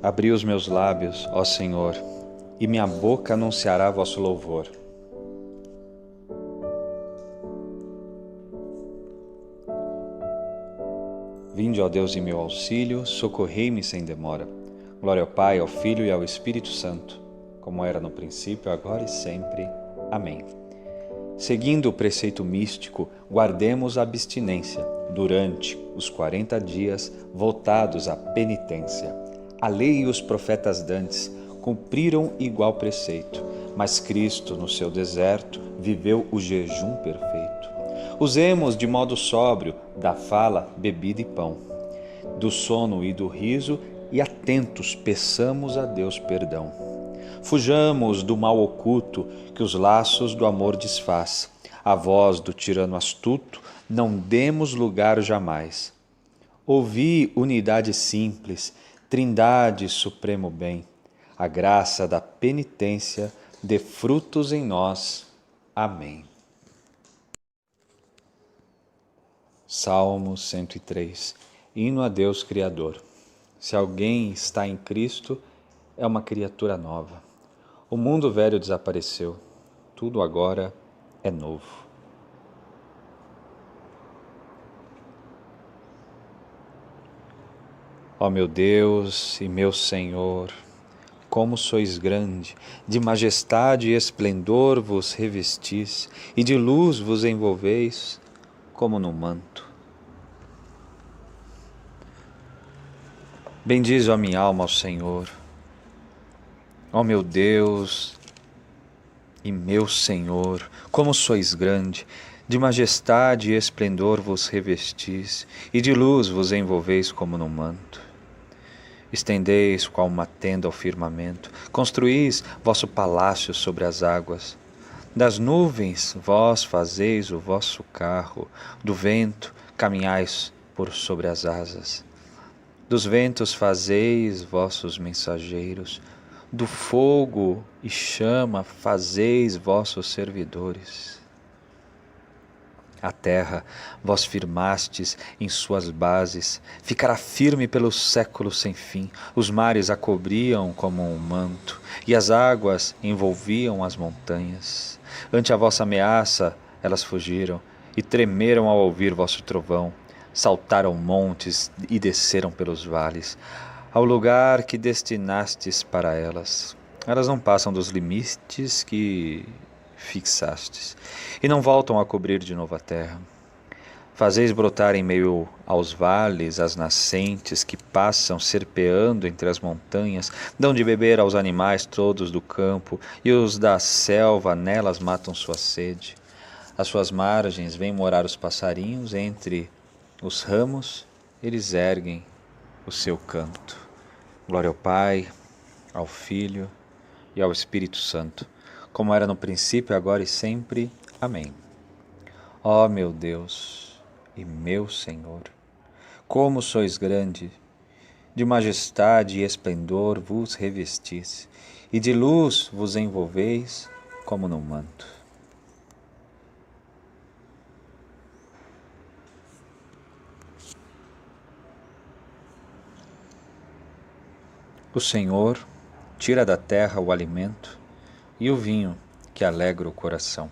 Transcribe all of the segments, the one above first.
Abri os meus lábios, ó Senhor, e minha boca anunciará vosso louvor. Vinde, ó Deus, em meu auxílio, socorrei-me sem demora. Glória ao Pai, ao Filho e ao Espírito Santo, como era no princípio, agora e sempre. Amém. Seguindo o preceito místico, guardemos a abstinência durante os 40 dias voltados à penitência. A lei e os profetas dantes cumpriram igual preceito, mas Cristo, no seu deserto, viveu o jejum perfeito. Usemos de modo sóbrio da fala, bebida e pão, do sono e do riso, e atentos peçamos a Deus perdão. Fujamos do mal oculto que os laços do amor desfaz. A voz do tirano astuto não demos lugar jamais. Ouvi unidade simples, trindade supremo bem. A graça da penitência dê frutos em nós. Amém. Salmo 103. Hino a Deus Criador. Se alguém está em Cristo, é uma criatura nova. O mundo velho desapareceu, tudo agora é novo. Ó meu Deus e meu Senhor, como sois grande, de majestade e esplendor vos revestis, e de luz vos envolveis, como no manto. Bendize, ó minha alma, ao Senhor. Ó meu Deus e meu Senhor, como sois grande, de majestade e esplendor vos revestis, e de luz vos envolveis como no manto. Estendeis qual uma tenda ao firmamento, construís vosso palácio sobre as águas. Das nuvens vós fazeis o vosso carro, do vento caminhais por sobre as asas. Dos ventos fazeis vossos mensageiros, do fogo e chama fazeis vossos servidores. A terra vós firmastes em suas bases, ficará firme pelos séculos sem fim. Os mares a cobriam como um manto, e as águas envolviam as montanhas. Ante a vossa ameaça elas fugiram, e tremeram ao ouvir vosso trovão. Saltaram montes e desceram pelos vales, ao lugar que destinastes para elas. Elas não passam dos limites que fixastes, e não voltam a cobrir de novo a terra. Fazeis brotar em meio aos vales as nascentes que passam serpeando entre as montanhas, dão de beber aos animais todos do campo, e os da selva nelas matam sua sede. Às suas margens vêm morar os passarinhos, entre os ramos eles erguem o seu canto. Glória ao Pai, ao Filho e ao Espírito Santo, como era no princípio, agora e sempre. Amém. Ó meu Deus e meu Senhor, como sois grande, de majestade e esplendor vos revestis, e de luz vos envolveis como num manto. O Senhor tira da terra o alimento e o vinho que alegra o coração.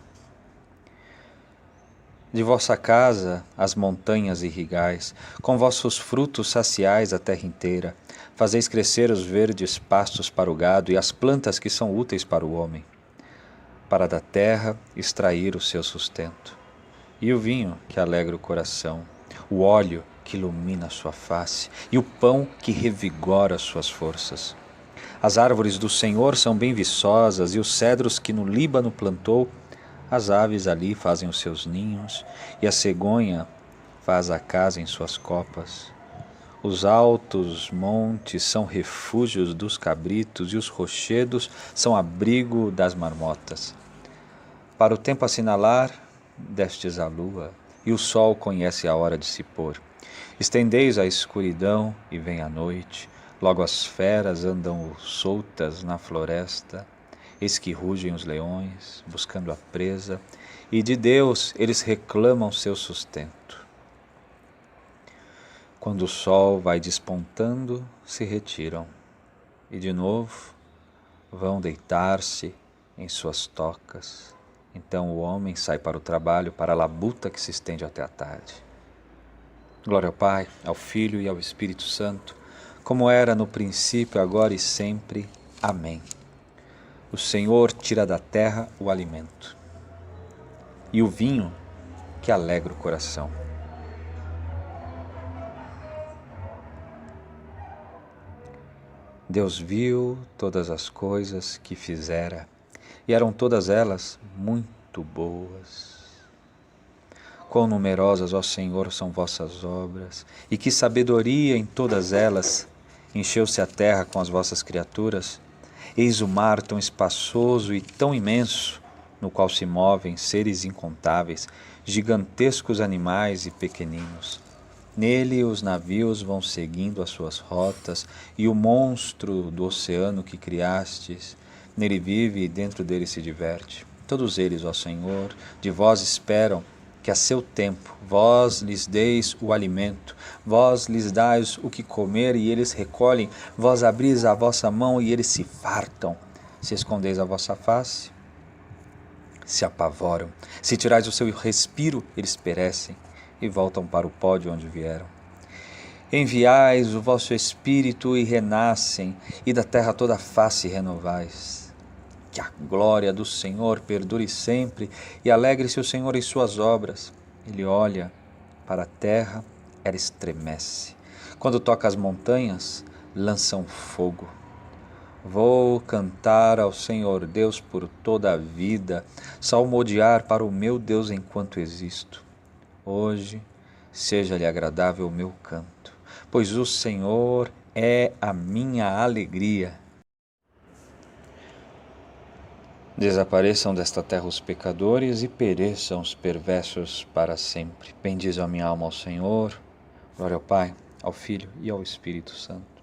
De vossa casa as montanhas irrigais, com vossos frutos saciais a terra inteira. Fazeis crescer os verdes pastos para o gado e as plantas que são úteis para o homem, para da terra extrair o seu sustento. E o vinho que alegra o coração, o óleo que ilumina a sua face e o pão que revigora suas forças. As árvores do Senhor são bem viçosas, e os cedros que no Líbano plantou, as aves ali fazem os seus ninhos, e a cegonha faz a casa em suas copas. Os altos montes são refúgios dos cabritos, e os rochedos são abrigo das marmotas. Para o tempo assinalar, destes a lua, e o sol conhece a hora de se pôr. Estendeis a escuridão e vem a noite, logo as feras andam soltas na floresta, eis que rugem os leões, buscando a presa, e de Deus eles reclamam seu sustento. Quando o sol vai despontando, se retiram, e de novo vão deitar-se em suas tocas. Então o homem sai para o trabalho, para a labuta que se estende até a tarde. Glória ao Pai, ao Filho e ao Espírito Santo, como era no princípio, agora e sempre. Amém. O Senhor tira da terra o alimento e o vinho que alegra o coração. Deus viu todas as coisas que fizera, e eram todas elas muito boas. Quão numerosas, ó Senhor, são vossas obras, e que sabedoria em todas elas! Encheu-se a terra com as vossas criaturas. Eis o mar tão espaçoso e tão imenso, no qual se movem seres incontáveis, gigantescos animais e pequeninos. Nele os navios vão seguindo as suas rotas, e o monstro do oceano que criastes, nele vive e dentro dele se diverte. Todos eles, ó Senhor, de vós esperam que a seu tempo vós lhes deis o alimento, vós lhes dais o que comer e eles recolhem, vós abris a vossa mão e eles se fartam. Se escondeis a vossa face, se apavoram. Se tirais o seu respiro, eles perecem e voltam para o pó de onde vieram. Enviais o vosso Espírito e renascem, e da terra toda a face renovais. Que a glória do Senhor perdure sempre, e alegre-se o Senhor em suas obras. Ele olha para a terra, ela estremece. Quando toca as montanhas, lançam fogo. Vou cantar ao Senhor Deus por toda a vida, salmodiar para o meu Deus enquanto existo. Hoje seja-lhe agradável o meu canto, pois o Senhor é a minha alegria. Desapareçam desta terra os pecadores e pereçam os perversos para sempre. Bendize a minha alma ao Senhor. Glória ao Pai, ao Filho e ao Espírito Santo,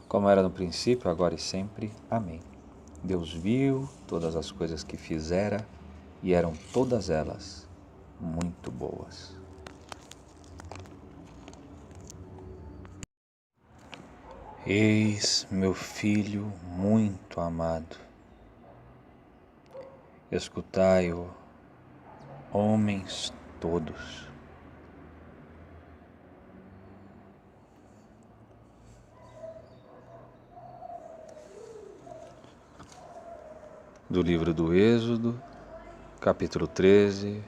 como era no princípio, agora e sempre. Amém. Deus viu todas as coisas que fizera, e eram todas elas muito boas. Eis meu Filho muito amado. Escutai-o, homens todos. Do livro do Êxodo, capítulo 13,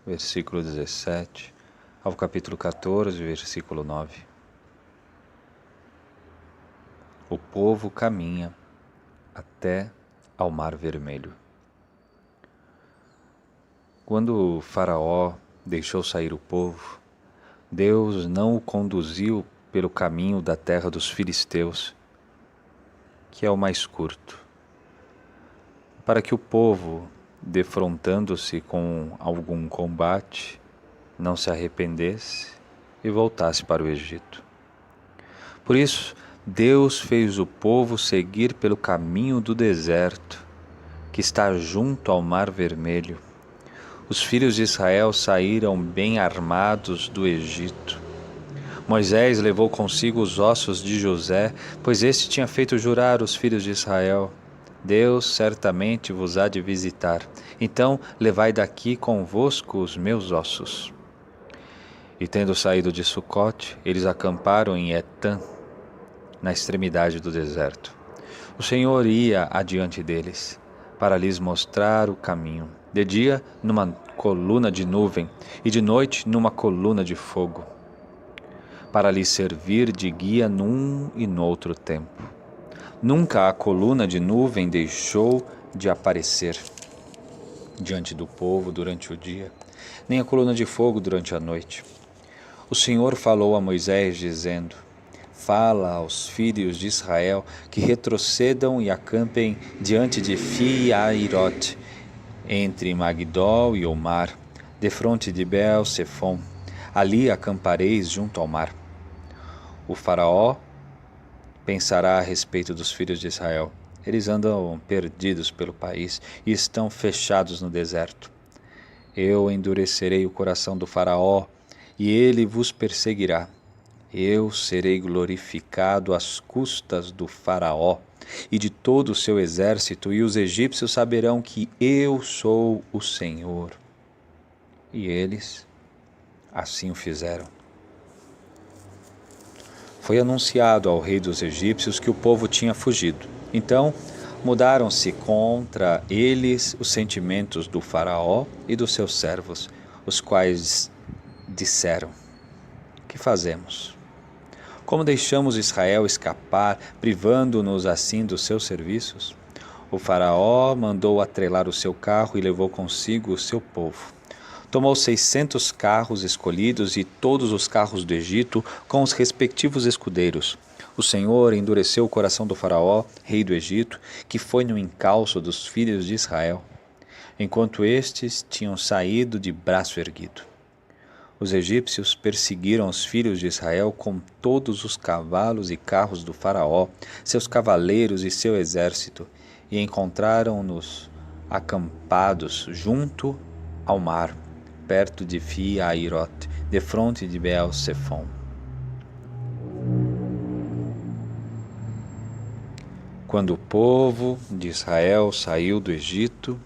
versículo 17, ao capítulo 14, versículo 9. O povo caminha até ao Mar Vermelho. Quando Faraó deixou sair o povo, Deus não o conduziu pelo caminho da terra dos filisteus, que é o mais curto, para que o povo, defrontando-se com algum combate, não se arrependesse e voltasse para o Egito. Por isso, Deus fez o povo seguir pelo caminho do deserto, que está junto ao Mar Vermelho. Os filhos de Israel saíram bem armados do Egito. Moisés levou consigo os ossos de José, pois este tinha feito jurar os filhos de Israel: Deus certamente vos há de visitar, então levai daqui convosco os meus ossos. E tendo saído de Sucote, eles acamparam em Etã, na extremidade do deserto. O Senhor ia adiante deles, para lhes mostrar o caminho, de dia numa coluna de nuvem, e de noite numa coluna de fogo, para lhes servir de guia num e noutro tempo. Nunca a coluna de nuvem deixou de aparecer diante do povo durante o dia, nem a coluna de fogo durante a noite. O Senhor falou a Moisés, dizendo: Fala aos filhos de Israel que retrocedam e acampem diante de Pi-Hahirote, entre Magdol e o mar, defronte de Baal-Sefom. Ali acampareis junto ao mar. O faraó pensará a respeito dos filhos de Israel: eles andam perdidos pelo país e estão fechados no deserto. Eu endurecerei o coração do faraó, e ele vos perseguirá. Eu serei glorificado às custas do Faraó e de todo o seu exército, e os egípcios saberão que eu sou o Senhor. E eles assim o fizeram. Foi anunciado ao rei dos egípcios que o povo tinha fugido. Então, mudaram-se contra eles os sentimentos do Faraó e dos seus servos, os quais disseram: que fazemos? Como deixamos Israel escapar, privando-nos assim dos seus serviços? O Faraó mandou atrelar o seu carro e levou consigo o seu povo. Tomou 600 carros escolhidos e todos os carros do Egito com os respectivos escudeiros. O Senhor endureceu o coração do Faraó, rei do Egito, que foi no encalço dos filhos de Israel, enquanto estes tinham saído de braço erguido. Os egípcios perseguiram os filhos de Israel com todos os cavalos e carros do Faraó, seus cavaleiros e seu exército, e encontraram-nos acampados junto ao mar, perto de Fi-Hahirote, defronte de Baal-Zephon. Quando o povo de Israel saiu do Egito,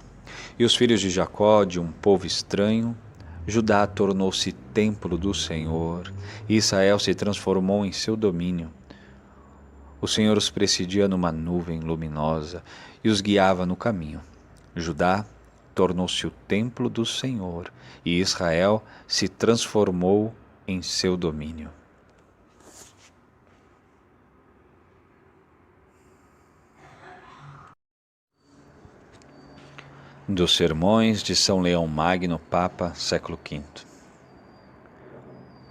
e os filhos de Jacó de um povo estranho, Judá tornou-se templo do Senhor, e Israel se transformou em seu domínio. O Senhor os presidia numa nuvem luminosa e os guiava no caminho. Judá tornou-se o templo do Senhor, e Israel se transformou em seu domínio. Dos Sermões de São Leão Magno, Papa, século V.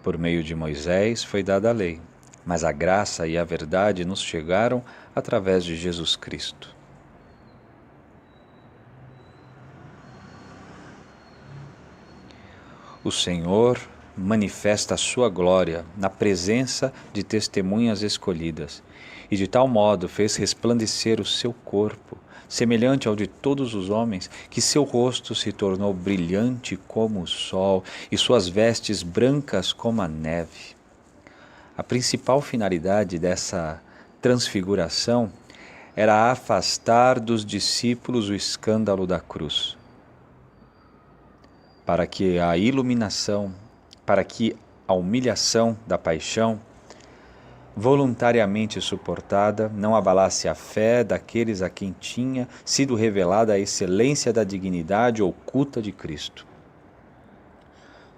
Por meio de Moisés foi dada a lei, mas a graça e a verdade nos chegaram através de Jesus Cristo. O Senhor manifesta a sua glória na presença de testemunhas escolhidas, e de tal modo fez resplandecer o seu corpo, semelhante ao de todos os homens, que seu rosto se tornou brilhante como o sol e suas vestes brancas como a neve. A principal finalidade dessa transfiguração era afastar dos discípulos o escândalo da cruz, para que a humilhação da paixão voluntariamente suportada não abalasse a fé daqueles a quem tinha sido revelada a excelência da dignidade oculta de Cristo.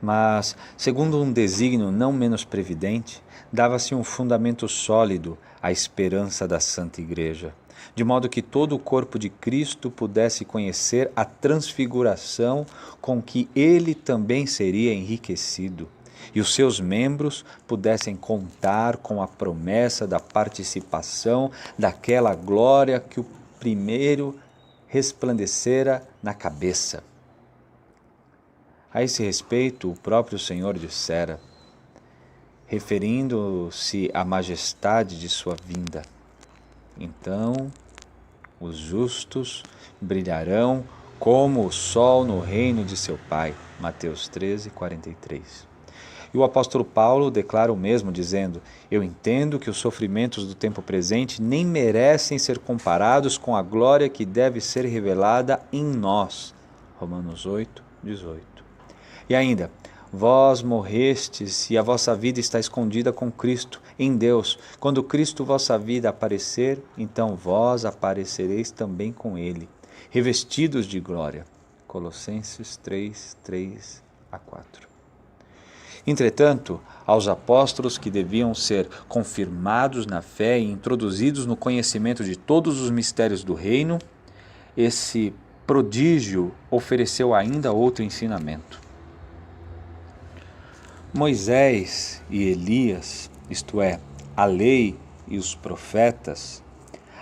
Mas, segundo um desígnio não menos previdente, dava-se um fundamento sólido à esperança da Santa Igreja, de modo que todo o corpo de Cristo pudesse conhecer a transfiguração com que ele também seria enriquecido, e os seus membros pudessem contar com a promessa da participação daquela glória que o primeiro resplandecera na cabeça. A esse respeito, o próprio Senhor dissera, referindo-se à majestade de sua vinda: então os justos brilharão como o sol no reino de seu Pai. Mateus 13, 43. E o apóstolo Paulo declara o mesmo, dizendo: eu entendo que os sofrimentos do tempo presente nem merecem ser comparados com a glória que deve ser revelada em nós. Romanos 8, 18. E ainda: vós morrestes e a vossa vida está escondida com Cristo em Deus. Quando Cristo vossa vida aparecer, então vós aparecereis também com Ele, revestidos de glória. Colossenses 3, 3 a 4. Entretanto, aos apóstolos que deviam ser confirmados na fé e introduzidos no conhecimento de todos os mistérios do reino, esse prodígio ofereceu ainda outro ensinamento. Moisés e Elias, isto é, a lei e os profetas,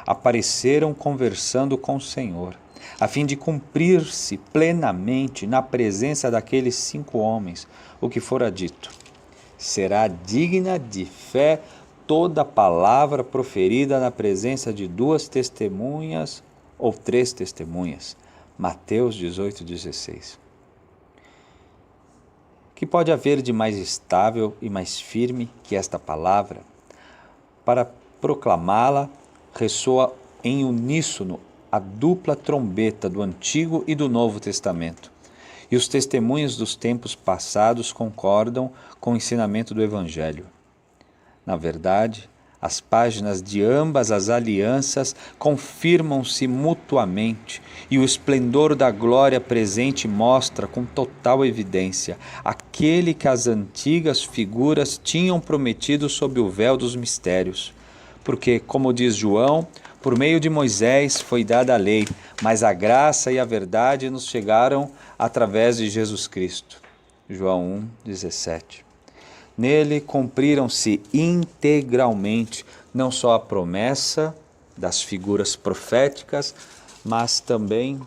apareceram conversando com o Senhor, a fim de cumprir-se plenamente na presença daqueles 5 homens, o que fora dito: será digna de fé toda palavra proferida na presença de 2 testemunhas ou 3 testemunhas. Mateus 18, 16. que pode haver de mais estável e mais firme que esta palavra? Para proclamá-la, ressoa em uníssono a dupla trombeta do Antigo e do Novo Testamento. E os testemunhos dos tempos passados concordam com o ensinamento do Evangelho. Na verdade, as páginas de ambas as alianças confirmam-se mutuamente e o esplendor da glória presente mostra com total evidência aquele que as antigas figuras tinham prometido sob o véu dos mistérios. Porque, como diz João, por meio de Moisés foi dada a lei, mas a graça e a verdade nos chegaram através de Jesus Cristo. João 1:17. Nele cumpriram-se integralmente não só a promessa das figuras proféticas, mas também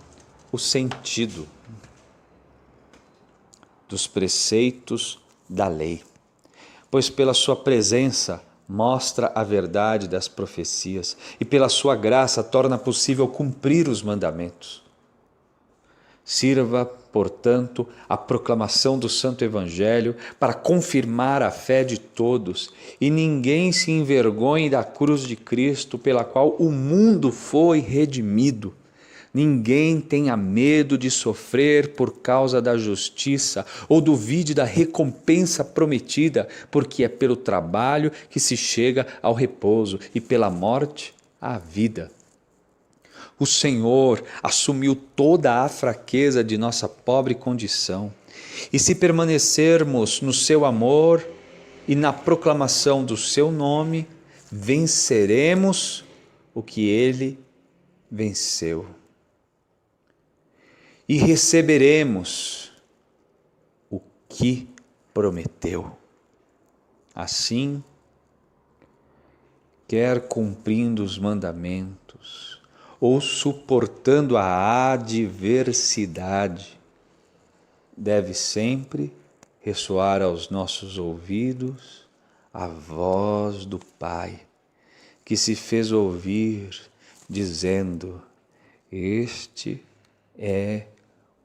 o sentido dos preceitos da lei. Pois pela sua presença mostra a verdade das profecias e pela sua graça torna possível cumprir os mandamentos. Sirva, portanto, a proclamação do Santo Evangelho para confirmar a fé de todos e ninguém se envergonhe da cruz de Cristo pela qual o mundo foi redimido. Ninguém tenha medo de sofrer por causa da justiça ou duvide da recompensa prometida, porque é pelo trabalho que se chega ao repouso e pela morte à vida. O Senhor assumiu toda a fraqueza de nossa pobre condição. E se permanecermos no seu amor e na proclamação do seu nome, venceremos o que ele venceu. E receberemos o que prometeu. Assim, quer cumprindo os mandamentos, ou suportando a adversidade, deve sempre ressoar aos nossos ouvidos a voz do Pai, que se fez ouvir, dizendo: Este é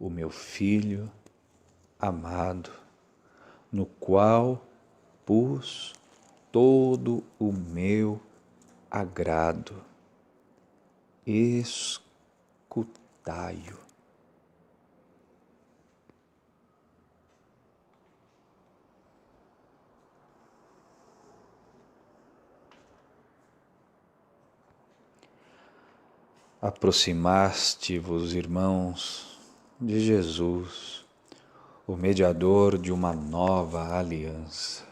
o meu Filho amado, no qual pus todo o meu agrado. Escutai-o. Aproximaste-vos, irmãos, de Jesus, o mediador de uma nova aliança.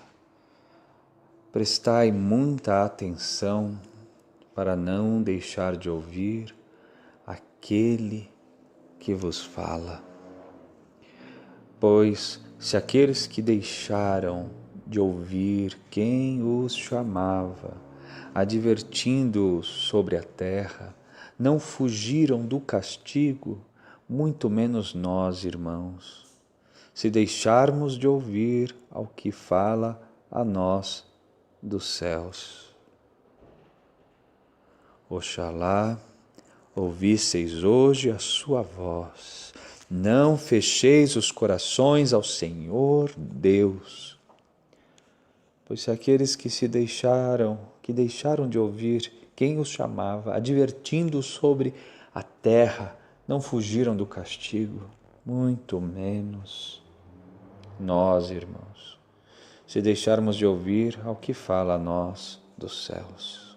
Prestai muita atenção para não deixar de ouvir aquele que vos fala. Pois se aqueles que deixaram de ouvir quem os chamava, advertindo-os sobre a terra, não fugiram do castigo, muito menos nós, irmãos, se deixarmos de ouvir ao que fala a nós dos céus. Oxalá ouvisseis hoje a sua voz, não fecheis os corações ao Senhor Deus. Pois se aqueles que deixaram de ouvir quem os chamava, advertindo sobre a terra, não fugiram do castigo, muito menos nós, irmãos, se deixarmos de ouvir ao que fala a nós dos céus.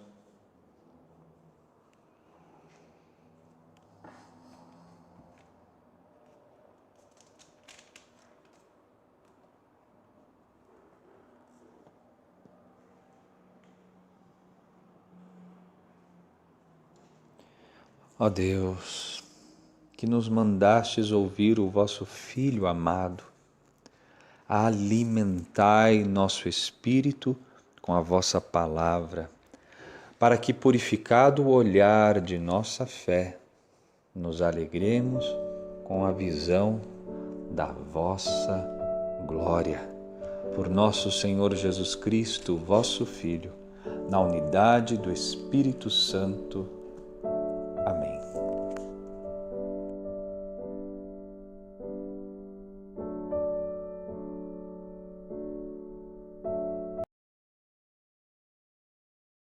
Ó Deus, que nos mandastes ouvir o vosso Filho amado, alimentai nosso espírito com a vossa palavra, para que, purificado o olhar de nossa fé, nos alegremos com a visão da vossa glória. Por nosso Senhor Jesus Cristo, vosso Filho, na unidade do Espírito Santo.